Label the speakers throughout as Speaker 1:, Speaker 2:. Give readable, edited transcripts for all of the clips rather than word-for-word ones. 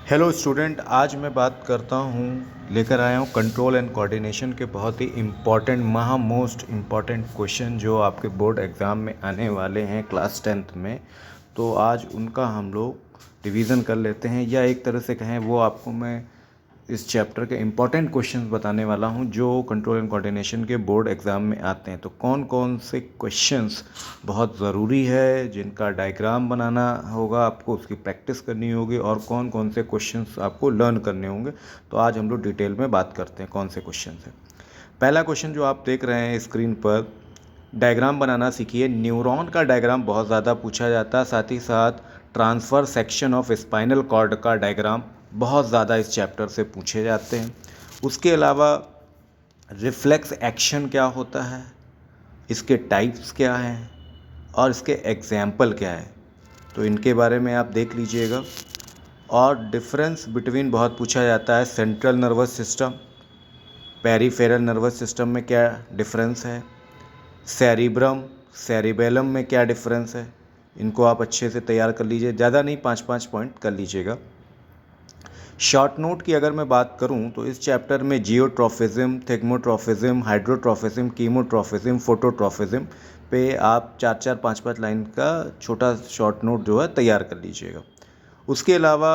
Speaker 1: Hello student, आज मैं बात करता हूँ लेकर आया हूँ कंट्रोल एंड कोऑर्डिनेशन के बहुत ही इम्पॉर्टेंट मोस्ट इम्पॉर्टेंट क्वेश्चन जो आपके बोर्ड एग्ज़ाम में आने वाले हैं क्लास 10th में। तो आज उनका हम लोग रिवीजन कर लेते हैं, या एक तरह से कहें वो आपको मैं इस चैप्टर के इम्पॉर्टेंट क्वेश्चंस बताने वाला हूं जो कंट्रोल एंड कोऑर्डिनेशन के बोर्ड एग्ज़ाम में आते हैं। तो कौन कौन से क्वेश्चंस बहुत ज़रूरी है, जिनका डायग्राम बनाना होगा आपको, उसकी प्रैक्टिस करनी होगी, और कौन कौन से क्वेश्चंस आपको लर्न करने होंगे। तो आज हम लोग डिटेल में बात करते हैं कौन से क्वेश्चन है। पहला क्वेश्चन जो आप देख रहे हैं स्क्रीन पर, डायग्राम बनाना सीखिए। न्यूरॉन का डायग्राम बहुत ज़्यादा पूछा जाता है, साथ ही साथ transverse section of spinal cord का डायग्राम बहुत ज़्यादा इस चैप्टर से पूछे जाते हैं। उसके अलावा रिफ्लेक्स एक्शन क्या होता है, इसके टाइप्स क्या हैं और इसके एग्जाम्पल क्या है, तो इनके बारे में आप देख लीजिएगा। और डिफरेंस बिटवीन बहुत पूछा जाता है, central nervous system, peripheral nervous system में क्या डिफरेंस है, सेरिब्रम सेरिबेलम में क्या डिफरेंस है। इनको आप अच्छे से तैयार कर लीजिए, ज़्यादा नहीं, 5-5 पॉइंट कर लीजिएगा। शॉर्ट नोट की अगर मैं बात करूं तो इस चैप्टर में जियोट्रॉफिज्म, थिग्मोट्रॉफिज्म, हाइड्रोट्रॉफिज्म, कीमोट्रॉफिज्म, फोटोट्रॉफिज्म पे आप 4-4, 5-5 लाइन का छोटा शॉर्ट नोट जो है तैयार कर लीजिएगा। उसके अलावा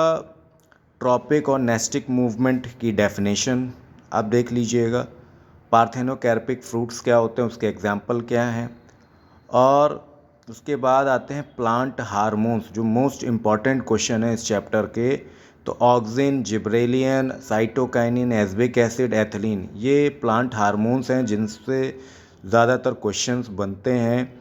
Speaker 1: ट्रॉपिक और नेस्टिक मूवमेंट की डेफिनेशन आप देख लीजिएगा। पार्थेनोकार्पिक फ्रूट्स क्या होते हैं, उसके एग्जाम्पल क्या हैं। और उसके बाद आते हैं प्लांट हार्मोन्स, जो मोस्ट इम्पॉर्टेंट क्वेश्चन है इस चैप्टर के। तो ऑक्सिन, जिब्रेलियन, साइटोकाइनिन, एस्बिक एसिड, एथिलीन, ये प्लांट हार्मोन्स हैं जिनसे ज़्यादातर क्वेश्चंस बनते हैं,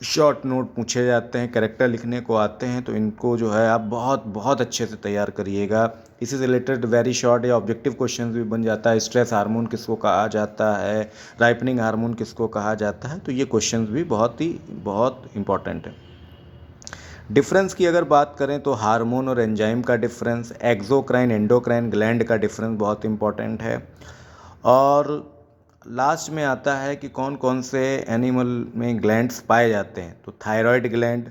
Speaker 1: शॉर्ट नोट पूछे जाते हैं, कैरेक्टर लिखने को आते हैं। तो इनको जो है आप बहुत बहुत अच्छे से तैयार करिएगा। इसी से रिलेटेड वेरी शॉर्ट या ऑब्जेक्टिव क्वेश्चन भी बन जाता है। स्ट्रेस हार्मोन किसको कहा जाता है, राइपनिंग हार्मोन किसको कहा जाता है, तो ये क्वेश्चन भी बहुत इंपॉर्टेंट है। डिफरेंस की अगर बात करें तो हार्मोन और एंजाइम का डिफरेंस, एक्सोक्राइन एंडोक्राइन ग्लैंड का डिफरेंस बहुत इंपॉर्टेंट है। और लास्ट में आता है कि कौन कौन से एनिमल में ग्लैंड्स पाए जाते हैं। तो thyroid gland,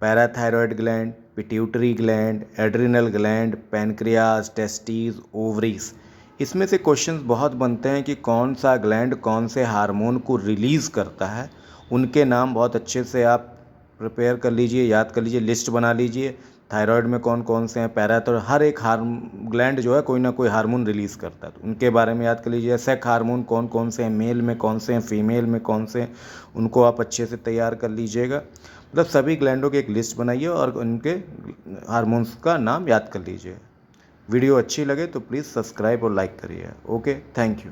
Speaker 1: parathyroid gland, pituitary gland, adrenal gland, pancreas, testes, ovaries. इसमें से क्वेश्चंस बहुत बनते हैं कि कौन सा ग्लैंड कौन से हार्मोन को रिलीज़ करता है। उनके नाम बहुत अच्छे से आप प्रिपेयर कर लीजिए, याद कर लीजिए, लिस्ट बना लीजिए। थायराइड में कौन कौन से हैं, पैराथायराइड, हर एक ग्लैंड जो है कोई ना कोई हार्मोन रिलीज़ करता है, तो उनके बारे में याद कर लीजिए। सेक हार्मोन कौन कौन से हैं, मेल में कौन से हैं, फीमेल में कौन से हैं, उनको आप अच्छे से तैयार कर लीजिएगा। मतलब सभी ग्लैंडों की एक लिस्ट बनाइए और उनके हार्मोन्स का नाम याद कर लीजिए। वीडियो अच्छी लगे तो प्लीज़ सब्सक्राइब और लाइक करिए। Okay, thank you.